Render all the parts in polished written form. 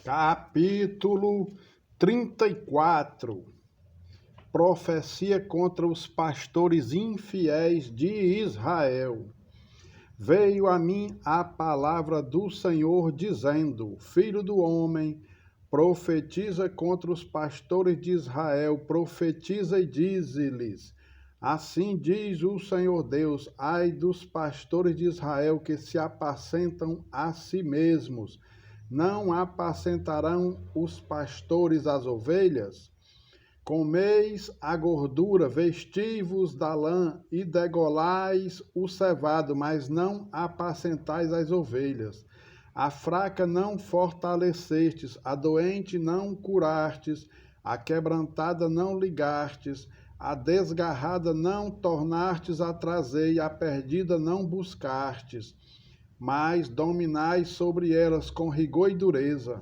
Capítulo 34. Profecia contra os pastores infiéis de Israel. Veio a mim a palavra do Senhor, dizendo: Filho do homem, profetiza contra os pastores de Israel, profetiza e dize-lhes: Assim diz o Senhor Deus: ai dos pastores de Israel que se apacentam a si mesmos. Não apacentarão os pastores as ovelhas? Comeis a gordura, vestivos da lã e degolais o cevado, mas não apacentais as ovelhas. A fraca não fortalecestes, a doente não curastes, a quebrantada não ligastes, a desgarrada não tornastes a trazer, e a perdida não buscastes, mas dominais sobre elas com rigor e dureza.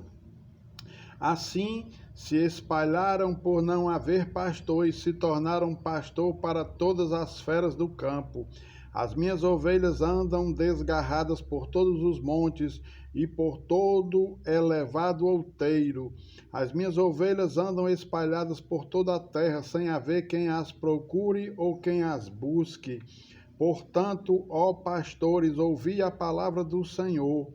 Assim se espalharam por não haver pastor e se tornaram pastor para todas as feras do campo. As minhas ovelhas andam desgarradas por todos os montes e por todo elevado outeiro. As minhas ovelhas andam espalhadas por toda a terra, sem haver quem as procure ou quem as busque. Portanto, ó pastores, ouvi a palavra do Senhor.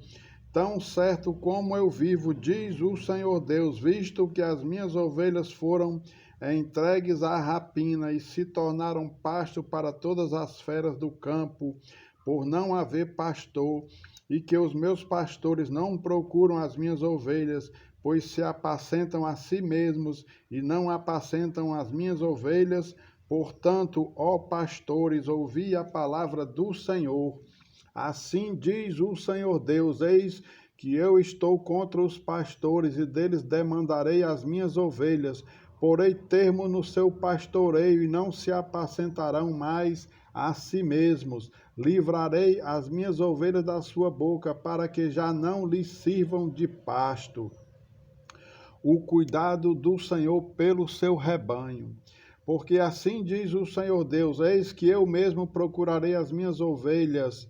Tão certo como eu vivo, diz o Senhor Deus, visto que as minhas ovelhas foram entregues à rapina e se tornaram pasto para todas as feras do campo, por não haver pastor, e que os meus pastores não procuram as minhas ovelhas, pois se apacentam a si mesmos e não apacentam as minhas ovelhas. Portanto, ó pastores, ouvi a palavra do Senhor. Assim diz o Senhor Deus: eis que eu estou contra os pastores e deles demandarei as minhas ovelhas. Porei termo no seu pastoreio e não se apacentarão mais a si mesmos. Livrarei as minhas ovelhas da sua boca, para que já não lhes sirvam de pasto. O cuidado do Senhor pelo seu rebanho. Porque assim diz o Senhor Deus: eis que eu mesmo procurarei as minhas ovelhas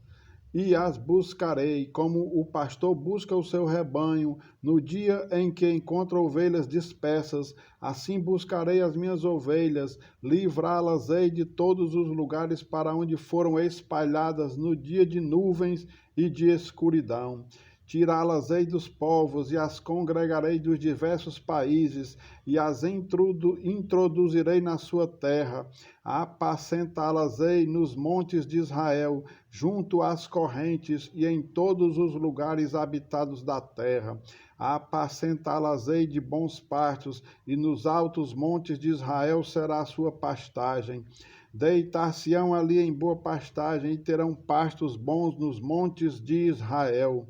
e as buscarei, como o pastor busca o seu rebanho no dia em que encontra ovelhas dispersas. Assim buscarei as minhas ovelhas, livrá-las-ei de todos os lugares para onde foram espalhadas no dia de nuvens e de escuridão. Tirá-las-ei dos povos e as congregarei dos diversos países e as introduzirei na sua terra. Apacentá-las-ei nos montes de Israel, junto às correntes e em todos os lugares habitados da terra. Apacentá-las-ei de bons pastos, e nos altos montes de Israel será a sua pastagem. Deitar-se-ão ali em boa pastagem e terão pastos bons nos montes de Israel.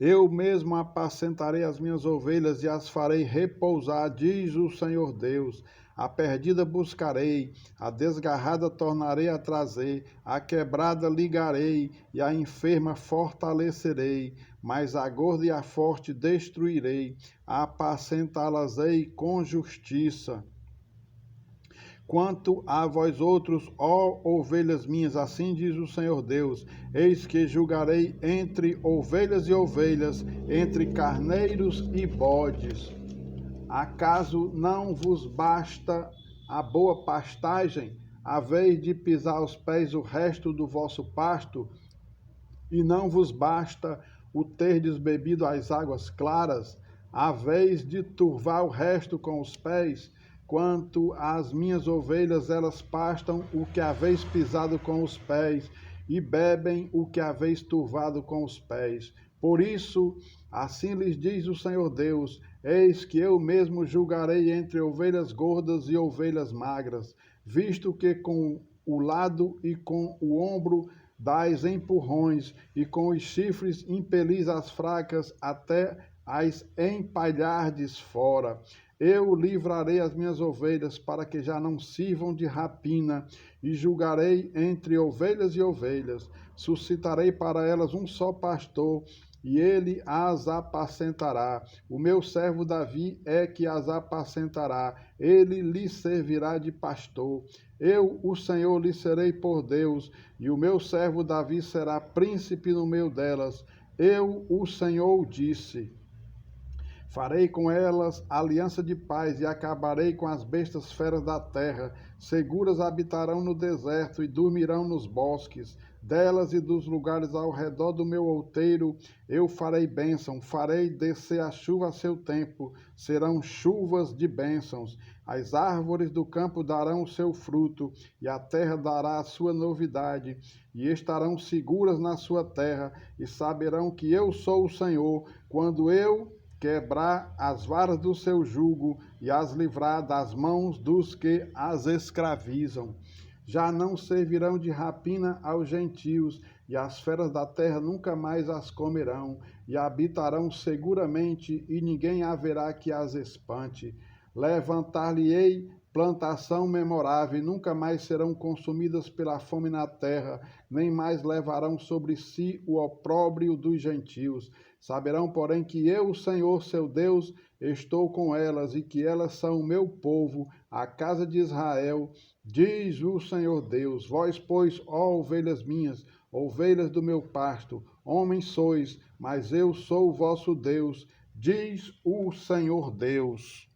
Eu mesmo apacentarei as minhas ovelhas e as farei repousar, diz o Senhor Deus. A perdida buscarei, a desgarrada tornarei a trazer, a quebrada ligarei e a enferma fortalecerei, mas a gorda e a forte destruirei, apacentá-las-ei com justiça. Quanto a vós outros, ó ovelhas minhas, assim diz o Senhor Deus, eis que julgarei entre ovelhas e ovelhas, entre carneiros e bodes. Acaso não vos basta a boa pastagem, a vez de pisar aos pés o resto do vosso pasto? E não vos basta o terdes bebido as águas claras, a vez de turvar o resto com os pés? Quanto às minhas ovelhas, elas pastam o que haveis pisado com os pés, e bebem o que haveis turvado com os pés. Por isso, assim lhes diz o Senhor Deus: eis que eu mesmo julgarei entre ovelhas gordas e ovelhas magras, visto que com o lado e com o ombro dais empurrões, e com os chifres impelis as fracas até as empalhardes fora. Eu livrarei as minhas ovelhas para que já não sirvam de rapina, e julgarei entre ovelhas e ovelhas. Suscitarei para elas um só pastor, e ele as apacentará. O meu servo Davi é que as apacentará, ele lhes servirá de pastor. Eu, o Senhor, lhe serei por Deus, e o meu servo Davi será príncipe no meio delas. Eu, o Senhor, disse. Farei com elas aliança de paz e acabarei com as bestas feras da terra. Seguras habitarão no deserto e dormirão nos bosques. Delas e dos lugares ao redor do meu outeiro eu farei bênção, farei descer a chuva a seu tempo, serão chuvas de bênçãos. As árvores do campo darão o seu fruto, e a terra dará a sua novidade, e estarão seguras na sua terra, e saberão que eu sou o Senhor, quando eu quebrar as varas do seu jugo e as livrar das mãos dos que as escravizam. Já não servirão de rapina aos gentios, e as feras da terra nunca mais as comerão, e habitarão seguramente, e ninguém haverá que as espante. Levantar-lhe-ei plantação memorável, e nunca mais serão consumidas pela fome na terra, nem mais levarão sobre si o opróbrio dos gentios. Saberão, porém, que eu, o Senhor, seu Deus, estou com elas, e que elas são o meu povo, a casa de Israel, diz o Senhor Deus. Vós, pois, ó ovelhas minhas, ovelhas do meu pasto, homens sois, mas eu sou o vosso Deus, diz o Senhor Deus.